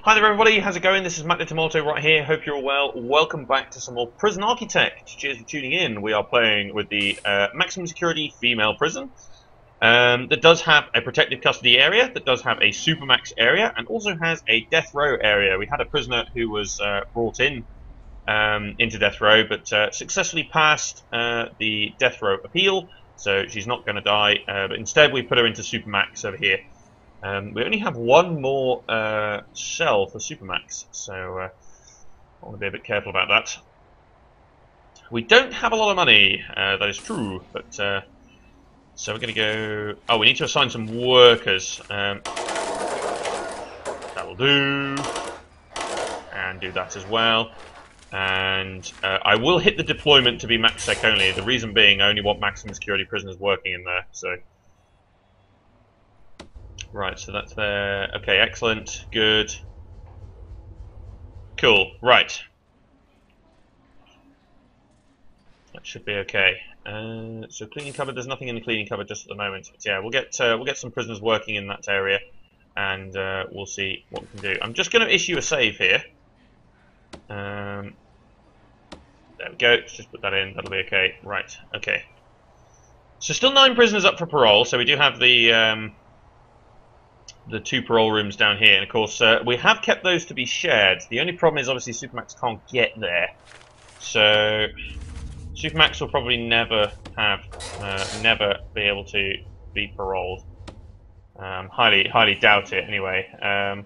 Hi there everybody, how's it going? This is Matt Tomato right here, hope you're all well. Welcome back to some more Prison Architect. Cheers for tuning in. We are playing with the maximum security female prison that does have a protective custody area, that does have a supermax area, and also has a death row area. We had a prisoner who was brought in into death row, but successfully passed the death row appeal, so she's not going to die, but instead we put her into supermax over here. We only have one more cell for Supermax, so I want to be a bit careful about that. We don't have a lot of money, that is true, but so we're going to go... Oh, we need to assign some workers. That will do. And do that as well. And I will hit the deployment to be MaxSec only. The reason being, I only want maximum security prisoners working in there, so... Right, so that's there. Okay, excellent. Good. Cool. Right. That should be okay. So cleaning cupboard. There's nothing in the cleaning cupboard just at the moment. But yeah, we'll get some prisoners working in that area, and we'll see what we can do. I'm just going to issue a save here. There we go. Let's just put that in. That'll be okay. Right. Okay. So still 9 prisoners up for parole. So we do have the 2 parole rooms down here, and of course we have kept those to be shared. The only problem is obviously Supermax can't get there, so Supermax will probably never be able to be paroled. Highly doubt it anyway.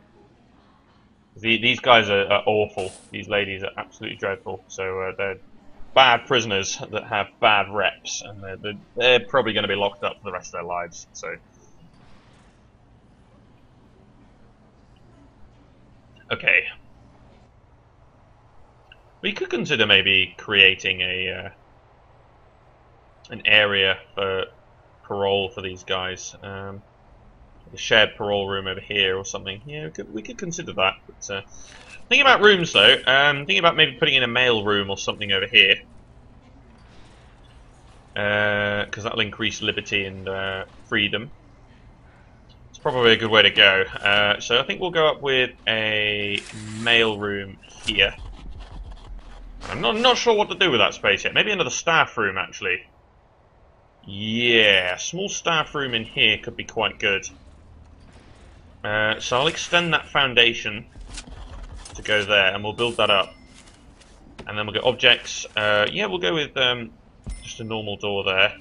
These guys are awful. These ladies are absolutely dreadful. So they're bad prisoners that have bad reps, and they're probably going to be locked up for the rest of their lives. So. Okay. We could consider maybe creating an area for parole for these guys. A shared parole room over here or something. Yeah, we could consider that. But thinking about rooms though, thinking about maybe putting in a mail room or something over here. Because that'll increase liberty and freedom. Probably a good way to go. So I think we'll go up with a mail room here. I'm not sure what to do with that space yet. Maybe another staff room, actually. Yeah, a small staff room in here could be quite good. So I'll extend that foundation to go there, and we'll build that up. And then we'll go objects. Yeah, we'll go with just a normal door there.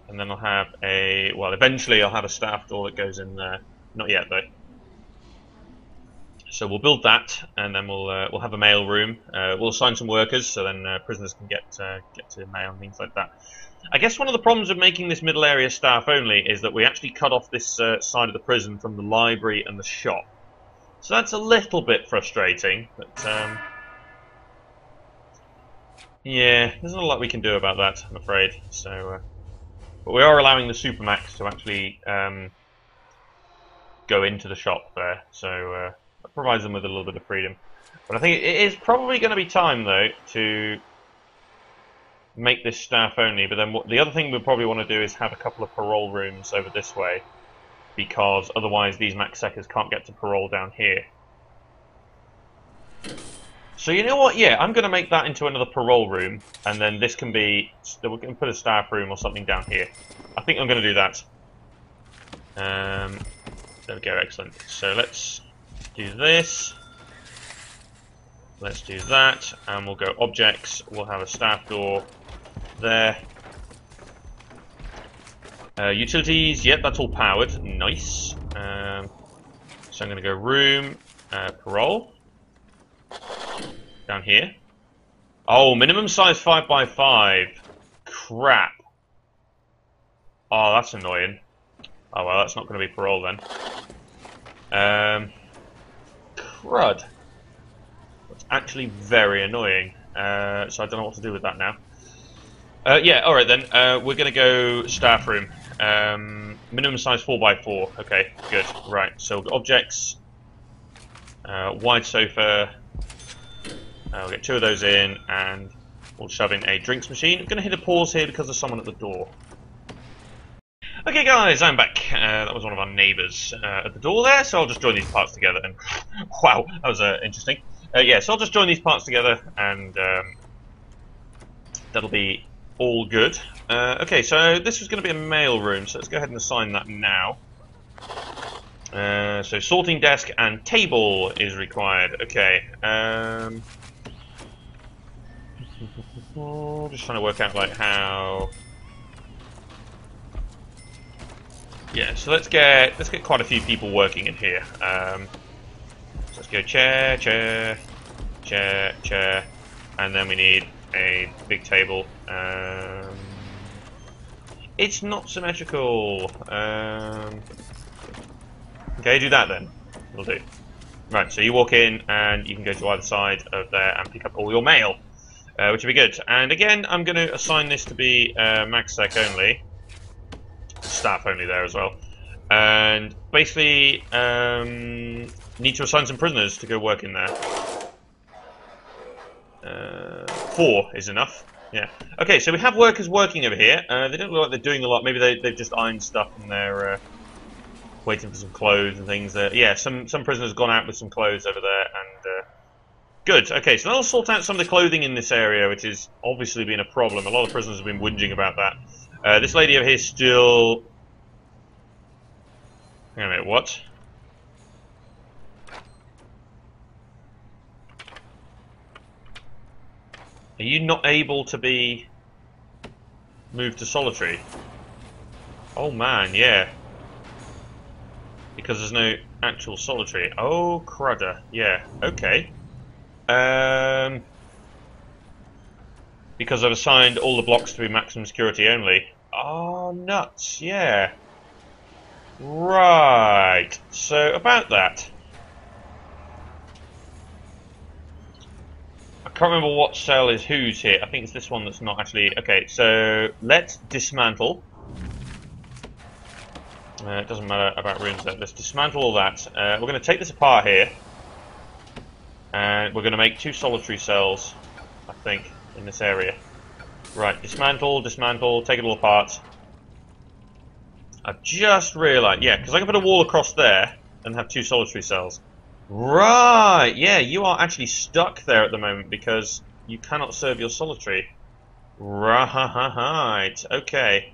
And then I'll have a, well, eventually I'll have a staff door that goes in there. Not yet though. So we'll build that, and then we'll have a mail room. We'll assign some workers, so then prisoners can get to mail and things like that. I guess one of the problems of making this middle area staff only is that we actually cut off this side of the prison from the library and the shop. So that's a little bit frustrating, but yeah, there's not a lot we can do about that, I'm afraid. So. But we are allowing the Supermax to actually go into the shop there, so that provides them with a little bit of freedom. But I think it is probably going to be time, though, to make this staff only. But then the other thing we'll probably want to do is have a couple of parole rooms over this way, because otherwise these MaxSecers can't get to parole down here. So you know what? Yeah, I'm going to make that into another parole room, and then this can be... we can put a staff room or something down here. I think I'm going to do that. There we go, excellent. So let's do this. Let's do that, and we'll go objects. We'll have a staff door there. Utilities, yep, that's all powered. Nice. So I'm going to go room, parole. Down here. Oh, minimum size 5x5. Crap. Oh, that's annoying. Oh well, that's not going to be parole then. Crud. That's actually very annoying. So I don't know what to do with that now. Yeah, alright then. We're going to go staff room. Minimum size 4x4. Okay, good. Right, so objects. Wide sofa. We'll get 2 of those in, and we'll shove in a drinks machine. I'm going to hit a pause here because there's someone at the door. Okay guys, I'm back. That was one of our neighbours at the door there, so I'll just join these parts together and... wow, that was interesting. Yeah, so I'll just join these parts together and that'll be all good. Okay, so this was going to be a mail room, so let's go ahead and assign that now. So sorting desk and table is required. Okay. Just trying to work out like how... yeah, so let's get quite a few people working in here. So let's go chair, chair, chair, chair, and then we need a big table. It's not symmetrical. Okay, do that then. We'll do. Right, so you walk in and you can go to either side of there and pick up all your mail, which will be good. And again, I'm going to assign this to be MaxSec only. Staff only there as well, and basically need to assign some prisoners to go work in there. 4 is enough. Yeah. Okay, so we have workers working over here. They don't look like they're doing a lot. Maybe they've just ironed stuff and they're waiting for some clothes and things. Yeah, some prisoners gone out with some clothes over there, and good. Okay, so that'll sort out some of the clothing in this area, which is obviously been a problem. A lot of prisoners have been whinging about that. This lady over here still... hang on a minute, what? Are you not able to be moved to solitary? Oh man, yeah. Because there's no actual solitary. Oh, crudder. Yeah, okay. Because I've assigned all the blocks to be maximum security only. Oh, nuts, yeah. Right, so about that. I can't remember what cell is whose here. I think it's this one that's not actually... okay, so let's dismantle. It doesn't matter about rooms there. Let's dismantle all that. We're going to take this apart here. And we're going to make 2 solitary cells, I think, in this area. Right, dismantle, dismantle, take it all apart. I've just realised, yeah, because I can put a wall across there and have 2 solitary cells. Right, yeah, you are actually stuck there at the moment because you cannot serve your solitary. Right, okay.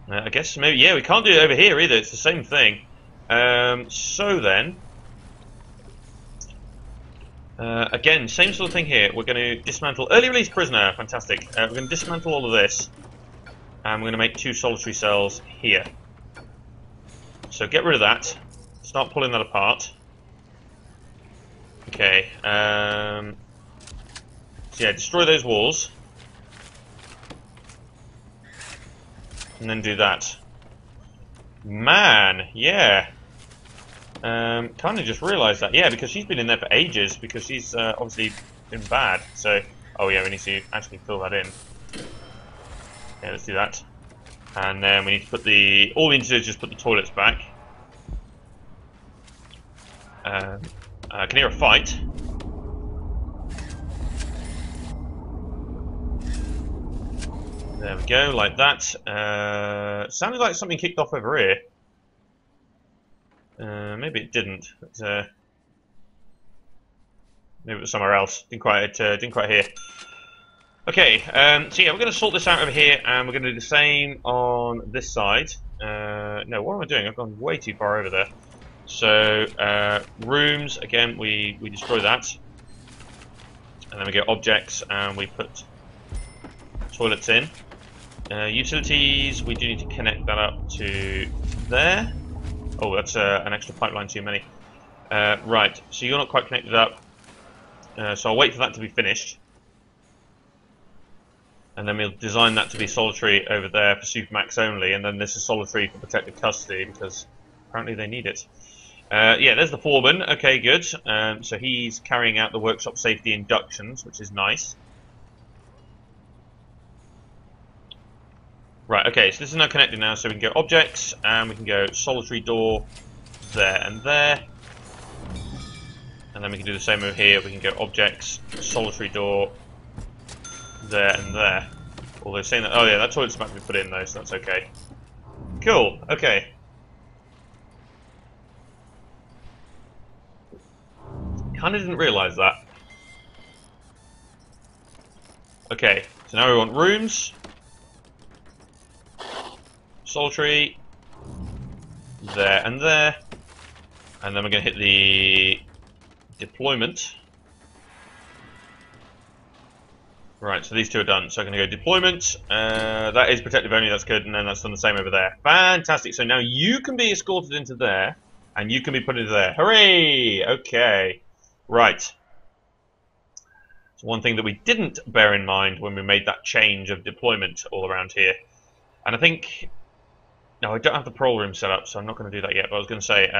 I guess maybe, yeah, we can't do it over here either, it's the same thing. So then... again, same sort of thing here. We're going to dismantle... early release prisoner, fantastic. We're going to dismantle all of this. And we're going to make 2 solitary cells here. So get rid of that. Start pulling that apart. Okay. So yeah, destroy those walls. And then do that. Man, yeah. Kind of just realised that. Yeah, because she's been in there for ages, because she's obviously been bad. So, oh yeah, we need to actually fill that in. Yeah, let's do that. And then we need to put the... all we need to do is just put the toilets back. I can hear a fight. There we go, like that. Sounded like something kicked off over here. Maybe it didn't. But, maybe it was somewhere else. Didn't quite hear. Okay, so yeah, we're going to sort this out over here, and we're going to do the same on this side. No, what am I doing? I've gone way too far over there. So, rooms, again, we destroy that. And then we go objects, and we put toilets in. Utilities, we do need to connect that up to there. Oh, that's an extra pipeline too many. Right, so you're not quite connected up. So I'll wait for that to be finished. And then we'll design that to be solitary over there for Supermax only, and then this is solitary for protected custody, because apparently they need it. Yeah, there's the foreman. Okay, good. So he's carrying out the workshop safety inductions, which is nice. Right, okay, so this is now connected now, so we can go objects, and we can go solitary door there and there. And then we can do the same over here. We can go objects, solitary door there and there. Although saying that, oh yeah, that toilet's about to be put in though, so that's okay. Cool, okay. Kinda didn't realise that. Okay, so now we want rooms. Sultry. There and there. And then we're going to hit the deployment. Right, so these two are done. So I'm going to go deployment. That is protective only, that's good. And then that's done the same over there. Fantastic. So now you can be escorted into there. And you can be put into there. Hooray! Okay. Right. So one thing that we didn't bear in mind when we made that change of deployment all around here. And I think... No, I don't have the parole room set up, so I'm not going to do that yet. But I was going to say,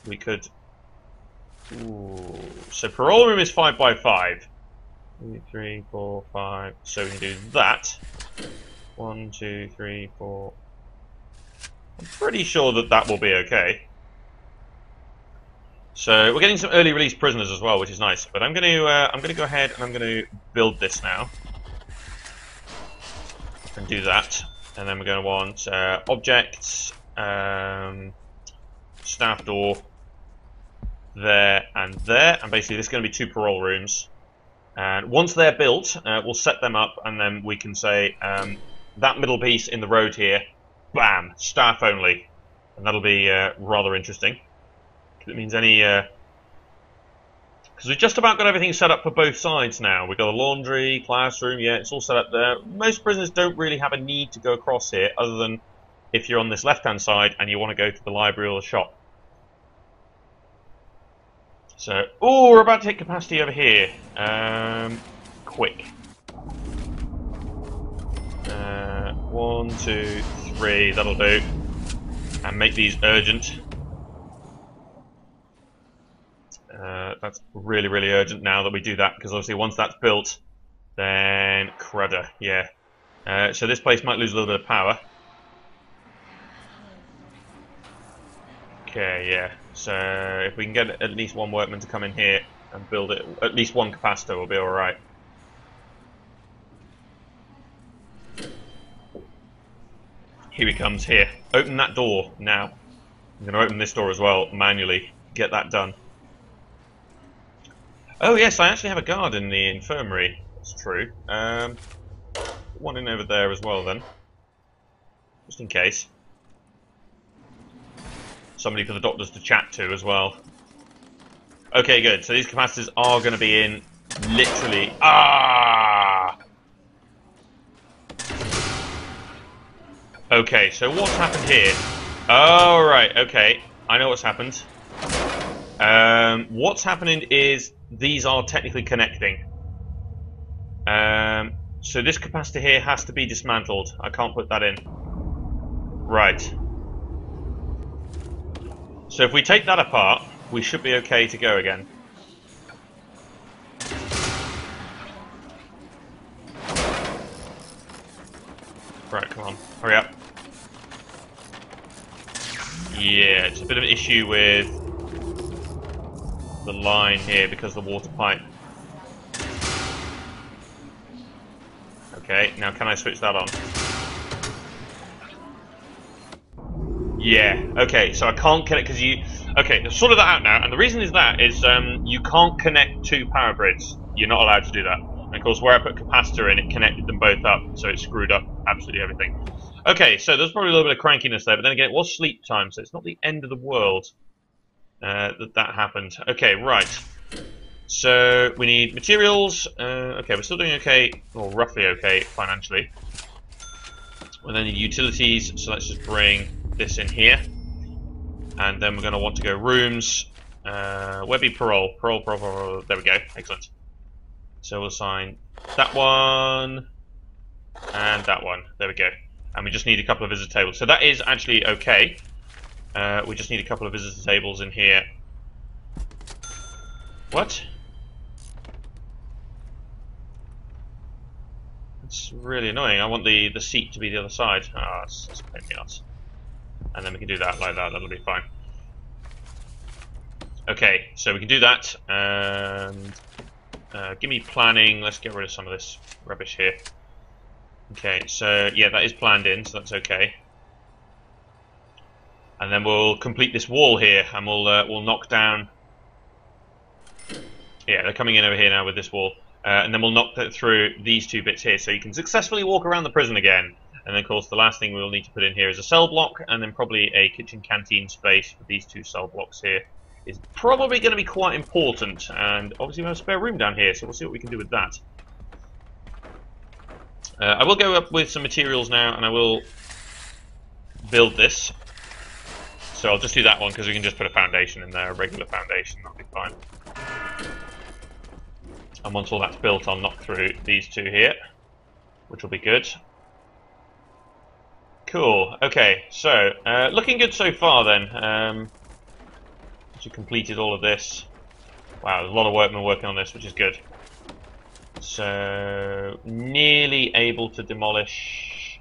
we could... Ooh. So parole room is 5 by 5. 2, 3, 4, 5. So we can do that. 1, 2, 3, 4. I'm pretty sure that that will be okay. So we're getting some early release prisoners as well, which is nice. But I'm going to go ahead and I'm going to build this now and do that. And then we're going to want objects, staff door, there and there. And basically this is going to be 2 parole rooms. And once they're built, we'll set them up, and then we can say that middle piece in the road here, bam, staff only, and that'll be rather interesting. It means any, because we've just about got everything set up for both sides now. We've got a laundry, classroom, yeah, it's all set up there. Most prisoners don't really have a need to go across here, other than if you're on this left-hand side and you want to go to the library or the shop. So, oh, we're about to hit capacity over here. Quick. 1, 2, 3, that'll do. And make these urgent. That's really, really urgent now that we do that, because obviously once that's built, then crudder, yeah. So this place might lose a little bit of power. Okay, yeah. So if we can get at least one workman to come in here and build it, at least one capacitor will be alright. Here he comes, here. Open that door now. I'm going to open this door as well, manually. Get that done. Oh yes, I actually have a guard in the infirmary. That's true. One in over there as well then. Just in case. Somebody for the doctors to chat to as well. Okay, good. So these capacitors are going to be in literally... Ah! Okay, so what's happened here? Oh, right, okay. I know what's happened. What's happening is these are technically connecting. So this capacitor here has to be dismantled. I can't put that in. Right. So if we take that apart, we should be okay to go again. Right, come on, hurry up. Yeah, it's a bit of an issue with the line here because of the water pipe. Okay, now can I switch that on? Yeah, okay, so I can't connect because you... Okay, they've sorted that out now, and the reason is that is you can't connect 2 power grids. You're not allowed to do that. And of course, where I put capacitor in, it connected them both up, so it screwed up absolutely everything. Okay, so there's probably a little bit of crankiness there, but then again, it was sleep time, so it's not the end of the world that happened. Okay, right. So we need materials. Okay, we're still doing okay, or roughly okay financially. We then need utilities, so let's just bring this in here. And then we're going to want to go rooms. Webby parole. Parole. There we go. Excellent. So we'll assign that one and that one. There we go. And we just need a couple of visitor tables. So that is actually okay. We just need a couple of visitor tables in here. What? It's really annoying. I want the seat to be the other side. Ah, it's a pain in the arse. And then we can do that like that. That'll be fine. Okay, so we can do that. And give me planning. Let's get rid of some of this rubbish here. Okay, so yeah, that is planned in, so that's okay. And then we'll complete this wall here, and we'll knock down. Yeah, they're coming in over here now with this wall, and then we'll knock through these two bits here, so you can successfully walk around the prison again. And then, of course, the last thing we'll need to put in here is a cell block, and then probably a kitchen canteen space for these two cell blocks here. Is probably going to be quite important, and obviously we have a spare room down here, so we'll see what we can do with that. I will go up with some materials now, and I will build this. So I'll just do that one because we can just put a foundation in there, a regular foundation, that'll be fine. And once all that's built, I'll knock through these two here, which will be good. Cool. Okay, so looking good so far then. You completed all of this. Wow, there's a lot of workmen working on this, which is good. So nearly able to demolish.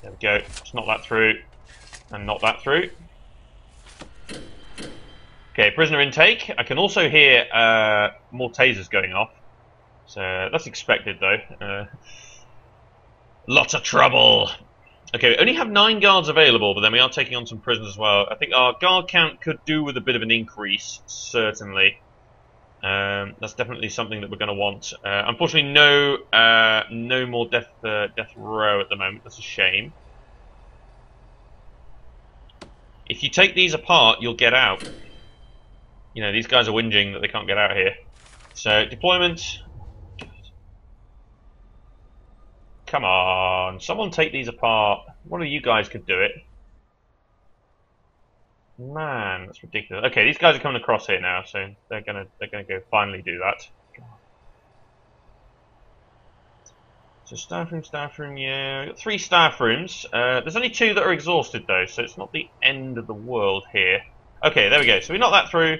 There we go. Just knock that through, and knock that through. Okay, prisoner intake. I can also hear more tasers going off. So that's expected, though. Lots of trouble. Okay, we only have 9 guards available, but then we are taking on some prisoners as well. I think our guard count could do with a bit of an increase, certainly. That's definitely something that we're going to want. Unfortunately, no more death row at the moment. That's a shame. If you take these apart, you'll get out. You know, these guys are whinging that they can't get out here. So, deployment. Come on, someone take these apart. One of you guys could do it. Man, that's ridiculous. Okay, these guys are coming across here now, so they're gonna go finally do that. So staff room, yeah. We've got 3 staff rooms. There's only 2 that are exhausted though, so it's not the end of the world here. Okay, there we go. So we knocked that through.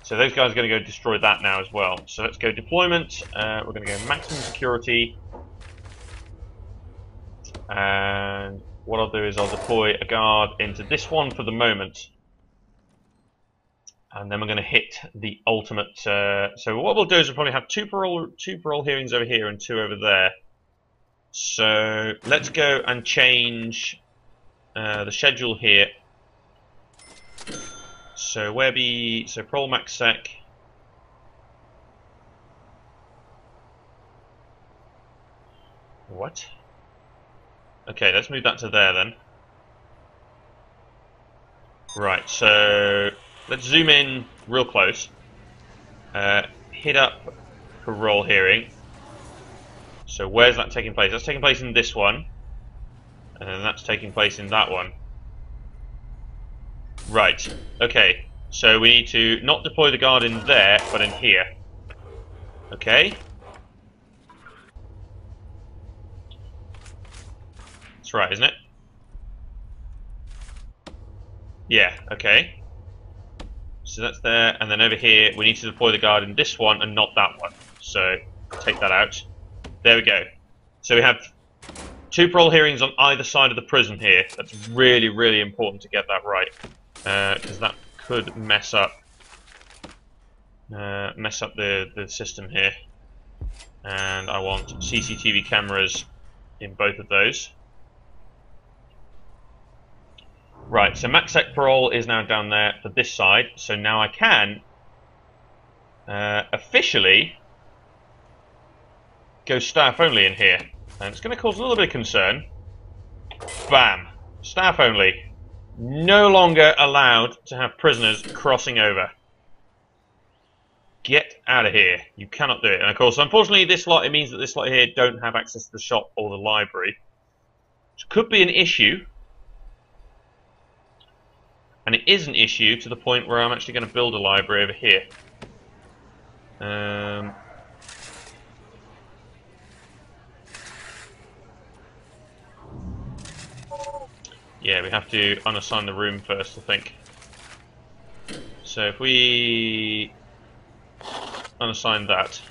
So those guys are going to go destroy that now as well. So let's go deployment. We're going to go maximum security. And what I'll do is I'll deploy a guard into this one for the moment. And then we're going to hit the ultimate. So what we'll do is we'll probably have two parole hearings over here and 2 over there. So let's go and change the schedule here. So parole max sec. What? Okay, let's move that to there then. Right, so let's zoom in real close. Hit up parole hearing. So where's that taking place? That's taking place in this one. And then that's taking place in that one. Right, okay. So we need to not deploy the guard in there, but in here. Okay. That's right, isn't it? Yeah, okay. So that's there, and then over here we need to deploy the guard in this one and not that one. So take that out. There we go. So we have 2 parole hearings on either side of the prison here. That's really, really important to get that right, because that could mess up the system here. And I want CCTV cameras in both of those. Right, so MaxSec parole is now down there for this side, so now I can officially go staff only in here. And it's going to cause a little bit of concern. Bam! Staff only. No longer allowed to have prisoners crossing over. Get out of here. You cannot do it. And of course, unfortunately, it means that this lot here don't have access to the shop or the library. Which could be an issue. And it is an issue to the point where I'm actually going to build a library over here. Yeah, we have to unassign the room first, I think. So if we unassign that.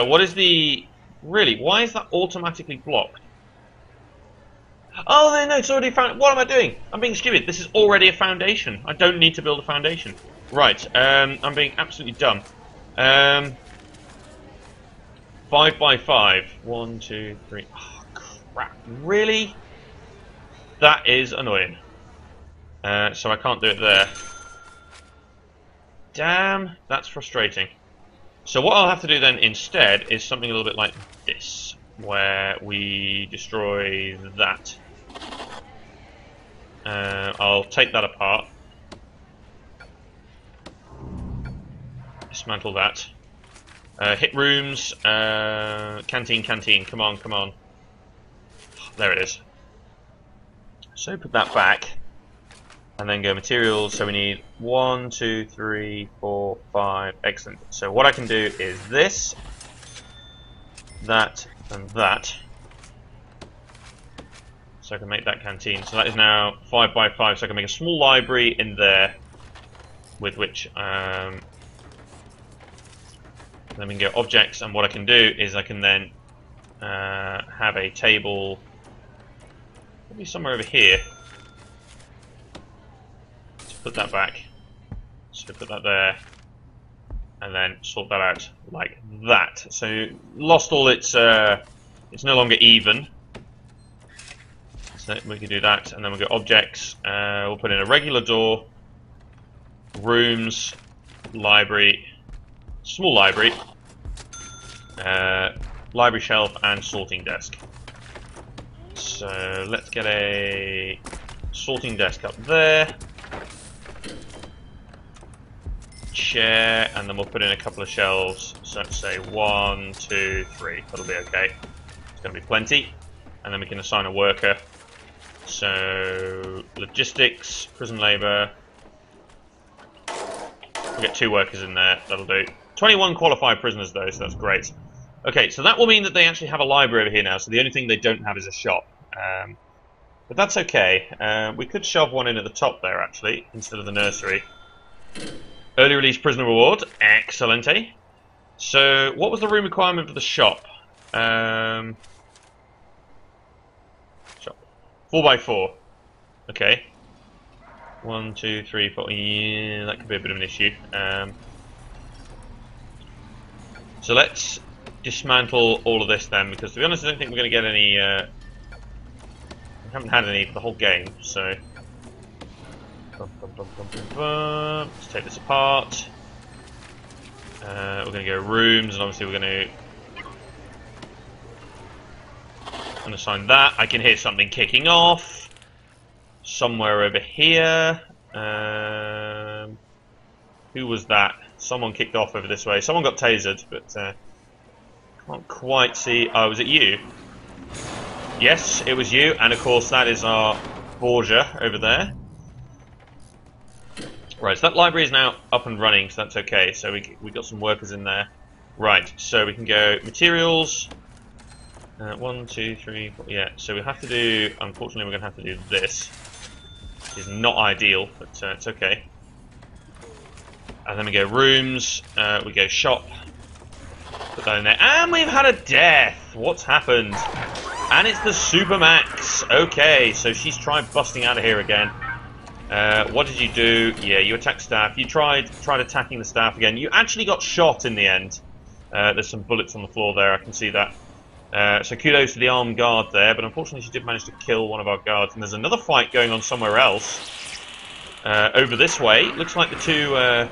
What is the... Really, why is that automatically blocked? Oh, no, it's already found. What am I doing? I'm being stupid. This is already a foundation. I don't need to build a foundation. Right, I'm being absolutely dumb. 5 by 5. 1, 2, 3. Oh, crap. Really? That is annoying. So I can't do it there. Damn, that's frustrating. So what I'll have to do then instead is something a little bit like this, where we destroy that. I'll take that apart. Dismantle that. Hit rooms. Canteen, canteen. Come on, come on. There it is. So put that back. And then go materials. So we need 1, 2, 3, 4, 5. Excellent. So what I can do is this, that, and that. So I can make that canteen. So that is now 5 by 5. So I can make a small library in there, with which then we can go objects. And what I can do is I can then have a table, maybe somewhere over here. Put that back, so put that there, and then sort that out like that. So lost all its, it's no longer even. So we can do that, and then we'll go objects, we'll put in a regular door, rooms, library, small library, library shelf, and sorting desk. So let's get a sorting desk up there. Chair, and then we'll put in a couple of shelves. So let's say 1, 2, 3. That'll be okay. It's going to be plenty. And then we can assign a worker. So logistics, prison labour. We'll get 2 workers in there. That'll do. 21 qualified prisoners though, so that's great. Okay, so that will mean that they actually have a library over here now. So the only thing they don't have is a shop. But that's okay. We could shove one in at the top there actually, instead of the nursery. Early release prisoner reward, excellent, eh? So, what was the room requirement for the shop? Shop. 4 by 4. Okay. 1, 2, 3, 4. Yeah, that could be a bit of an issue. So let's dismantle all of this then, because to be honest, I don't think we're going to get any. We haven't had any for the whole game, so. Let's take this apart. We're going to go rooms, and obviously we're going to assign that. I can hear something kicking off somewhere over here. Who was that? Someone kicked off over this way. Someone got tasered, but can't quite see. Oh, was it you? Yes, it was you, and of course that is our Borgia over there. Right, so that library is now up and running, so that's okay. So we got some workers in there. Right, so we can go materials. 1, 2, 3, 4. Yeah, so we have to do. Unfortunately, we're going to have to do this, which is not ideal, but it's okay. And then we go rooms. We go shop. Put that in there, and we've had a death. What's happened? And it's the Supermax. Okay, so she's tried busting out of here again. What did you do? Yeah, you attacked staff. You tried attacking the staff again. You actually got shot in the end. There's some bullets on the floor there. I can see that. So kudos to the armed guard there, but unfortunately she did manage to kill one of our guards. And there's another fight going on somewhere else. Over this way. Looks like the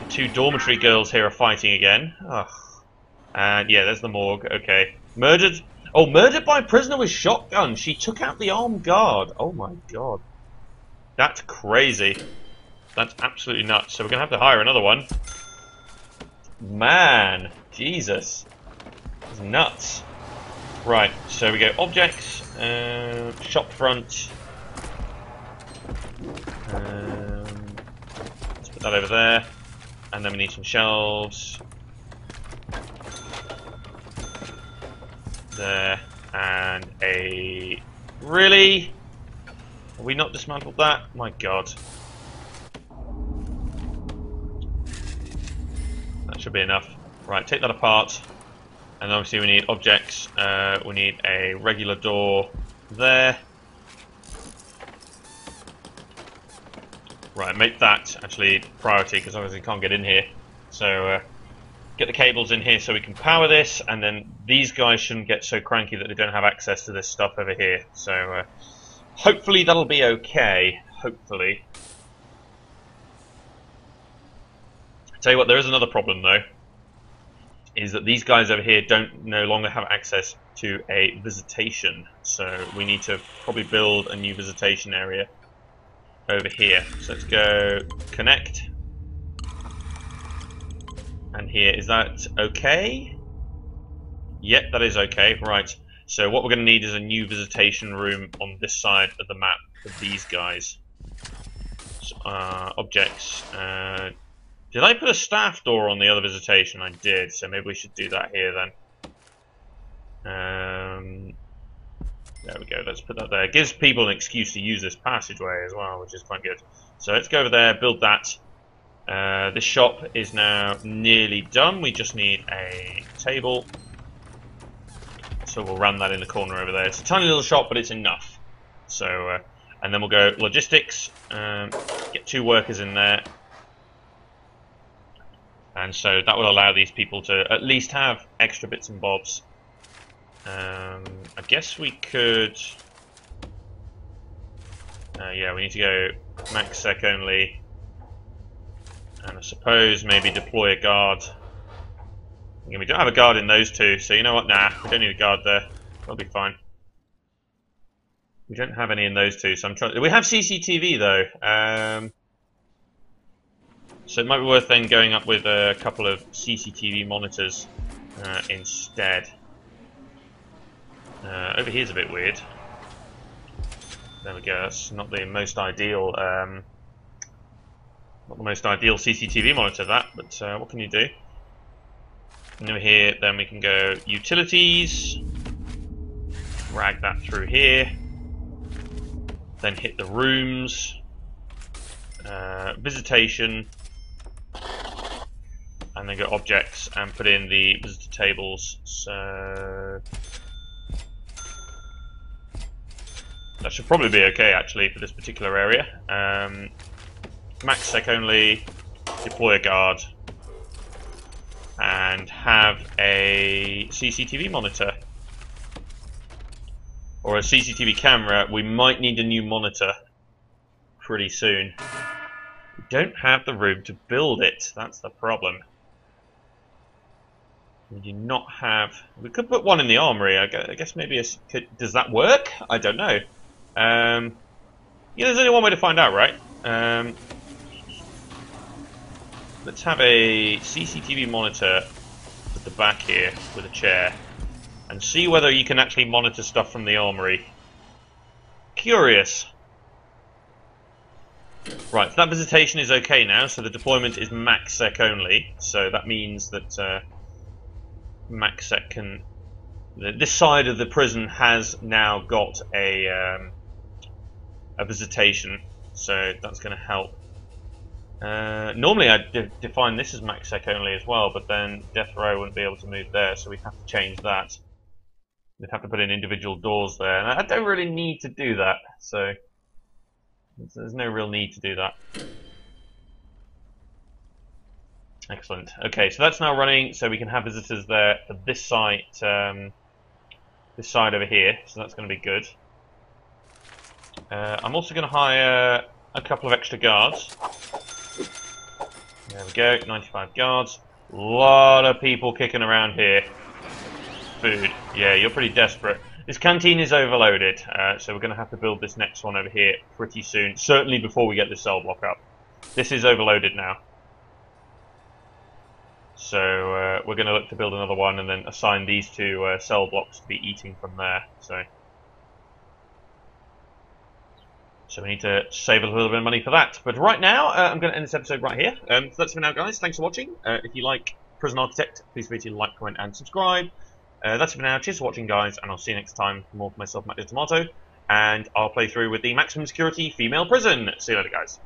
two dormitory girls here are fighting again. Ugh. And yeah, there's the morgue. Okay. Murdered. Oh, murdered by prisoner with shotgun. She took out the armed guard. Oh my god. That's crazy. That's absolutely nuts. So we're going to have to hire another one. Man. Jesus. That's nuts. Right. So we go objects. Shop front. Let's put that over there. And then we need some shelves. There. And a... Really? Have we not dismantled that? My god. That should be enough. Right, take that apart. And obviously we need objects. We need a regular door there. Right, make that actually priority because obviously can't get in here. So get the cables in here so we can power this, and then these guys shouldn't get so cranky that they don't have access to this stuff over here. So hopefully that'll be okay. Hopefully. Tell you what, there is another problem though, is that these guys over here no longer have access to a visitation. So we need to probably build a new visitation area over here. So let's go connect. And here, is that okay? Yep, that is okay. Right. So what we're going to need is a new visitation room on this side of the map for these guys. So, objects. Did I put a staff door on the other visitation? I did, so maybe we should do that here then. There we go, let's put that there. It gives people an excuse to use this passageway as well, which is quite good. So let's go over there, build that. This shop is now nearly done. We just need a table. So we'll run that in the corner over there. It's a tiny little shop, but it's enough. So, and then we'll go logistics, get 2 workers in there. And so that will allow these people to at least have extra bits and bobs. I guess we could... yeah, we need to go max sec only. And I suppose maybe deploy a guard. Again, we don't have a guard in those 2, so you know what? Nah, we don't need a guard there. That'll be fine. We don't have any in those 2, so I'm trying... We have CCTV though. So it might be worth then going up with a couple of CCTV monitors instead. Over here's a bit weird. There we go. That's not the most ideal, CCTV monitor. That, but what can you do? And over here, then we can go utilities. Drag that through here. Then hit the rooms. Visitation. And then go objects and put in the visitor tables. So that should probably be okay actually for this particular area. Max sec only, deploy a guard, and have a CCTV monitor. Or a CCTV camera. We might need a new monitor pretty soon. We don't have the room to build it, that's the problem. We do not have... We could put one in the armory. I guess maybe... Does that work? I don't know. Yeah, there's only one way to find out, right? Let's have a CCTV monitor at the back here with a chair. And see whether you can actually monitor stuff from the armory. Curious. Right, so that visitation is okay now, so the deployment is max sec only. So that means that... max sec can... This side of the prison has now got a visitation, so that's going to help. Normally I'd define this as max sec only as well, but then death row wouldn't be able to move there, so we'd have to change that. We'd have to put in individual doors there, and I don't really need to do that, so there's no real need to do that. Excellent. Okay, so that's now running, so we can have visitors there for this site, this side over here. So that's going to be good. I'm also going to hire a couple of extra guards. There we go, 95 guards. A lot of people kicking around here. Food. Yeah, you're pretty desperate. This canteen is overloaded, so we're going to have to build this next one over here pretty soon. Certainly before we get this cell block up. This is overloaded now. So we're going to look to build another one and then assign these 2 cell blocks to be eating from there. So we need to save a little bit of money for that. But right now, I'm going to end this episode right here. So that's it for now, guys. Thanks for watching. If you like Prison Architect, please feel free to like, comment, and subscribe. That's it for now. Cheers for watching, guys, and I'll see you next time for more for myself, Matt Tomato, and I'll play through with the maximum security female prison. See you later, guys.